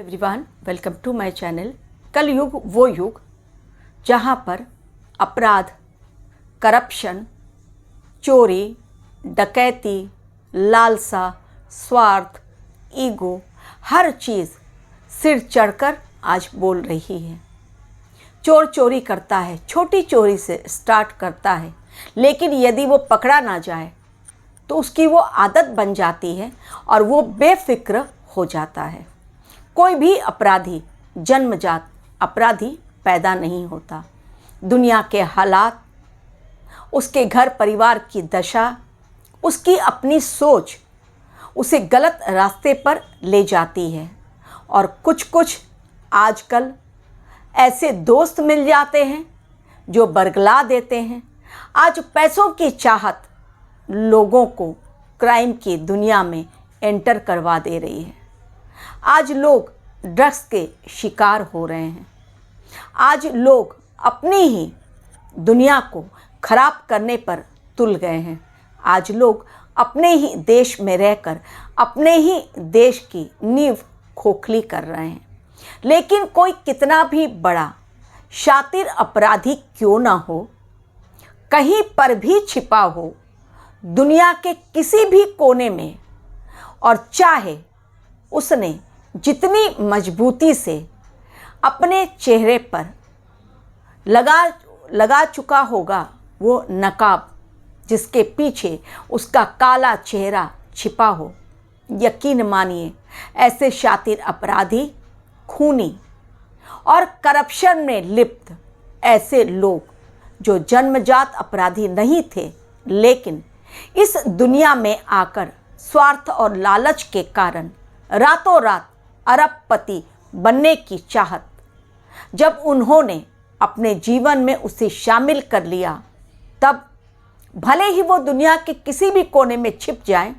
Everyone, welcome to my channel. Kalyug वो युग जहाँ पर अपराध, करप्शन, चोरी, डकैती, लालसा, स्वार्थ, ईगो, हर चीज़ सिर चढ़कर आज बोल रही है। चोर चोरी करता है, छोटी चोरी से स्टार्ट करता है, लेकिन यदि वो पकड़ा ना जाए तो उसकी वो आदत बन जाती है और वो बेफिक्र हो जाता है। कोई भी अपराधी जन्मजात अपराधी पैदा नहीं होता। दुनिया के हालात, उसके घर परिवार की दशा, उसकी अपनी सोच उसे गलत रास्ते पर ले जाती है। और कुछ आजकल ऐसे दोस्त मिल जाते हैं जो बरगला देते हैं। आज पैसों की चाहत लोगों को क्राइम की दुनिया में एंटर करवा दे रही है। आज लोग ड्रग्स के शिकार हो रहे हैं। आज लोग अपनी ही दुनिया को खराब करने पर तुल गए हैं। आज लोग अपने ही देश में रहकर अपने ही देश की नींव खोखली कर रहे हैं। लेकिन कोई कितना भी बड़ा शातिर अपराधी क्यों ना हो, कहीं पर भी छिपा हो दुनिया के किसी भी कोने में, और चाहे उसने जितनी मजबूती से अपने चेहरे पर लगा चुका होगा वो नकाब जिसके पीछे उसका काला चेहरा छिपा हो, यकीन मानिए ऐसे शातिर अपराधी, खूनी और करप्शन में लिप्त ऐसे लोग जो जन्मजात अपराधी नहीं थे, लेकिन इस दुनिया में आकर स्वार्थ और लालच के कारण रातों रात अरबपति बनने की चाहत जब उन्होंने अपने जीवन में उसे शामिल कर लिया, तब भले ही वो दुनिया के किसी भी कोने में छिप जाएं,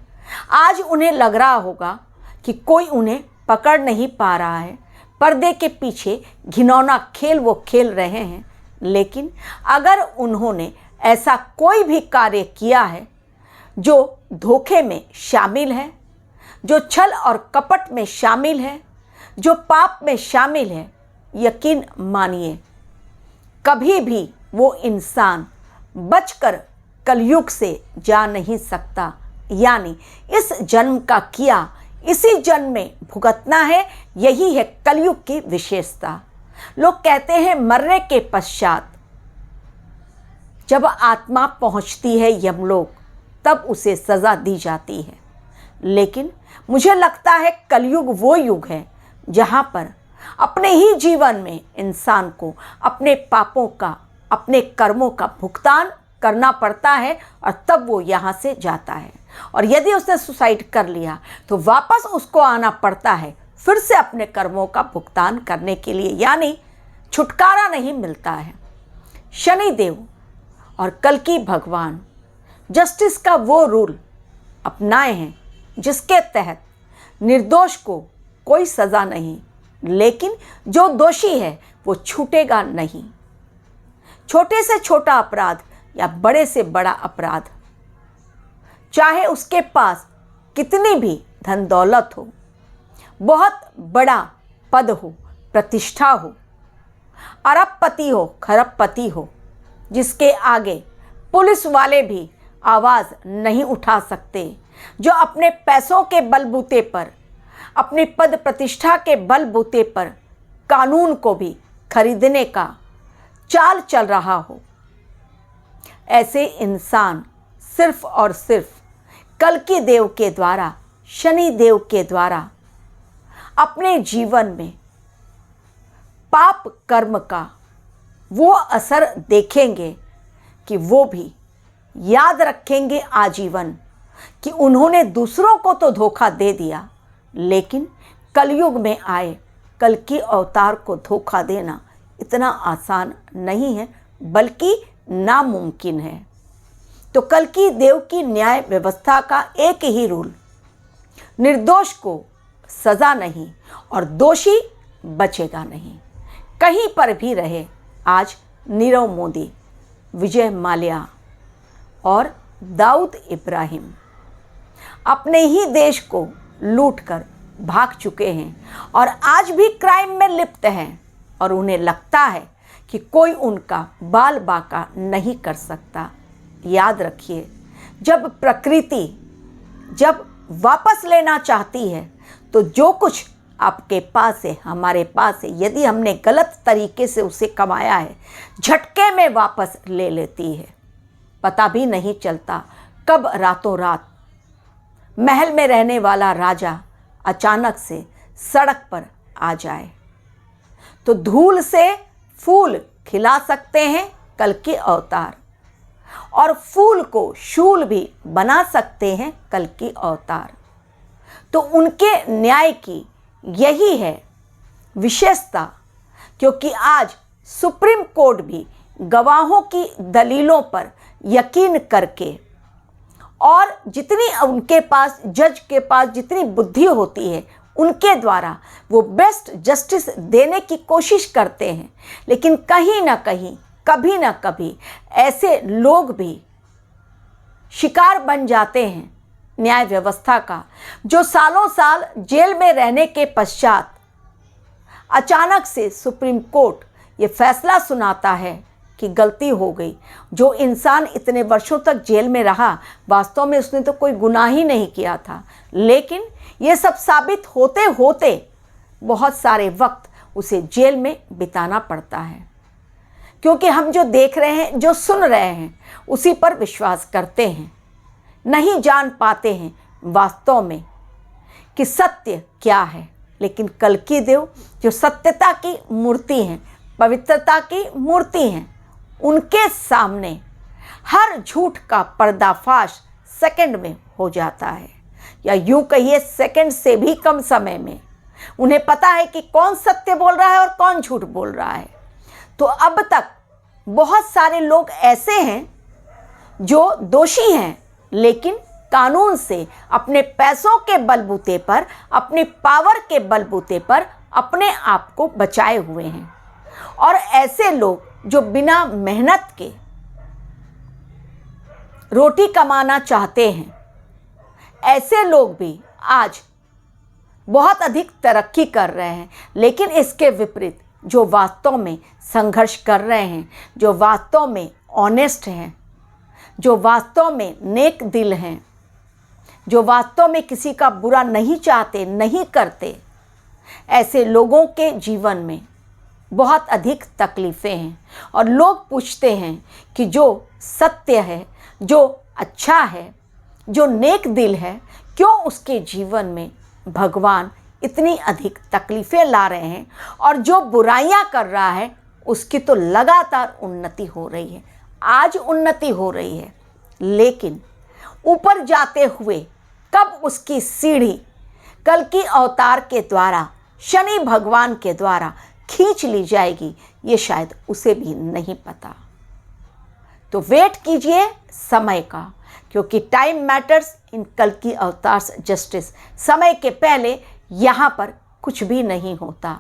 आज उन्हें लग रहा होगा कि कोई उन्हें पकड़ नहीं पा रहा है। पर्दे के पीछे घिनौना खेल वो खेल रहे हैं। लेकिन अगर उन्होंने ऐसा कोई भी कार्य किया है जो धोखे में शामिल है, जो छल और कपट में शामिल है, जो पाप में शामिल है, यकीन मानिए कभी भी वो इंसान बचकर कलयुग से जा नहीं सकता। यानी इस जन्म का किया इसी जन्म में भुगतना है। यही है कलयुग की विशेषता। लोग कहते हैं मरने के पश्चात जब आत्मा पहुंचती है यमलोक, तब उसे सज़ा दी जाती है। लेकिन मुझे लगता है कलयुग वो युग है जहाँ पर अपने ही जीवन में इंसान को अपने पापों का, अपने कर्मों का भुगतान करना पड़ता है और तब वो यहाँ से जाता है। और यदि उसने सुसाइड कर लिया तो वापस उसको आना पड़ता है फिर से अपने कर्मों का भुगतान करने के लिए, यानी छुटकारा नहीं मिलता है। शनिदेव और कल्कि भगवान जस्टिस का वो रूल अपनाए हैं जिसके तहत निर्दोष को कोई सज़ा नहीं, लेकिन जो दोषी है वो छूटेगा नहीं। छोटे से छोटा अपराध या बड़े से बड़ा अपराध, चाहे उसके पास कितनी भी धन दौलत हो, बहुत बड़ा पद हो, प्रतिष्ठा हो, अरबपति हो, खरबपति हो, जिसके आगे पुलिस वाले भी आवाज़ नहीं उठा सकते, जो अपने पैसों के बलबूते पर, अपने पद प्रतिष्ठा के बलबूते पर कानून को भी खरीदने का चाल चल रहा हो, ऐसे इंसान सिर्फ और सिर्फ कल्कि देव के द्वारा, शनि देव के द्वारा अपने जीवन में पाप कर्म का वो असर देखेंगे कि वो भी याद रखेंगे आजीवन कि उन्होंने दूसरों को तो धोखा दे दिया, लेकिन कलयुग में आए कल्कि अवतार को धोखा देना इतना आसान नहीं है, बल्कि नामुमकिन है। तो कल्कि देव की न्याय व्यवस्था का एक ही रूल, निर्दोष को सज़ा नहीं और दोषी बचेगा नहीं। कहीं पर भी रहे, आज नीरव मोदी, विजय माल्या और दाऊद इब्राहिम अपने ही देश को लूटकर भाग चुके हैं और आज भी क्राइम में लिप्त हैं और उन्हें लगता है कि कोई उनका बाल बाका नहीं कर सकता। याद रखिए, जब प्रकृति जब वापस लेना चाहती है तो जो कुछ आपके पास है, हमारे पास है, यदि हमने गलत तरीके से उसे कमाया है, झटके में वापस ले लेती है। पता भी नहीं चलता कब रातों रात महल में रहने वाला राजा अचानक से सड़क पर आ जाए। तो धूल से फूल खिला सकते हैं कल्कि अवतार, और फूल को शूल भी बना सकते हैं कल्कि अवतार। तो उनके न्याय की यही है विशेषता, क्योंकि आज सुप्रीम कोर्ट भी गवाहों की दलीलों पर यकीन करके और जितनी उनके पास, जज के पास जितनी बुद्धि होती है, उनके द्वारा वो बेस्ट जस्टिस देने की कोशिश करते हैं। लेकिन कहीं ना कहीं, कभी ना कभी ऐसे लोग भी शिकार बन जाते हैं न्याय व्यवस्था का, जो सालों साल जेल में रहने के पश्चात अचानक से सुप्रीम कोर्ट ये फैसला सुनाता है कि गलती हो गई। जो इंसान इतने वर्षों तक जेल में रहा, वास्तव में उसने तो कोई गुनाह ही नहीं किया था, लेकिन ये सब साबित होते होते बहुत सारे वक्त उसे जेल में बिताना पड़ता है। क्योंकि हम जो देख रहे हैं, जो सुन रहे हैं, उसी पर विश्वास करते हैं, नहीं जान पाते हैं वास्तव में कि सत्य क्या है। लेकिन कल्कि देव जो सत्यता की मूर्ति हैं, पवित्रता की मूर्ति हैं, उनके सामने हर झूठ का पर्दाफाश सेकंड में हो जाता है, या यूं कहिए सेकंड से भी कम समय में। उन्हें पता है कि कौन सत्य बोल रहा है और कौन झूठ बोल रहा है। तो अब तक बहुत सारे लोग ऐसे हैं जो दोषी हैं, लेकिन कानून से अपने पैसों के बलबूते पर, अपनी पावर के बलबूते पर अपने आप को बचाए हुए हैं। और ऐसे लोग जो बिना मेहनत के रोटी कमाना चाहते हैं, ऐसे लोग भी आज बहुत अधिक तरक्की कर रहे हैं। लेकिन इसके विपरीत जो वास्तव में संघर्ष कर रहे हैं, जो वास्तव में ऑनेस्ट हैं, जो वास्तव में नेक दिल हैं, जो वास्तव में किसी का बुरा नहीं चाहते, नहीं करते, ऐसे लोगों के जीवन में बहुत अधिक तकलीफ़ें हैं। और लोग पूछते हैं कि जो सत्य है, जो अच्छा है, जो नेक दिल है, क्यों उसके जीवन में भगवान इतनी अधिक तकलीफ़ें ला रहे हैं, और जो बुराइयां कर रहा है उसकी तो लगातार उन्नति हो रही है। आज उन्नति हो रही है, लेकिन ऊपर जाते हुए कब उसकी सीढ़ी कल्कि अवतार के द्वारा, शनि भगवान के द्वारा खींच ली जाएगी, ये शायद उसे भी नहीं पता। तो वेट कीजिए समय का, क्योंकि टाइम मैटर्स इन कल्कि अवतार्स जस्टिस। समय के पहले यहाँ पर कुछ भी नहीं होता।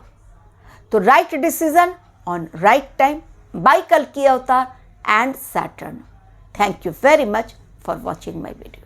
तो right decision on right time by कल्कि अवतार and Saturn. Thank you very much for watching my video.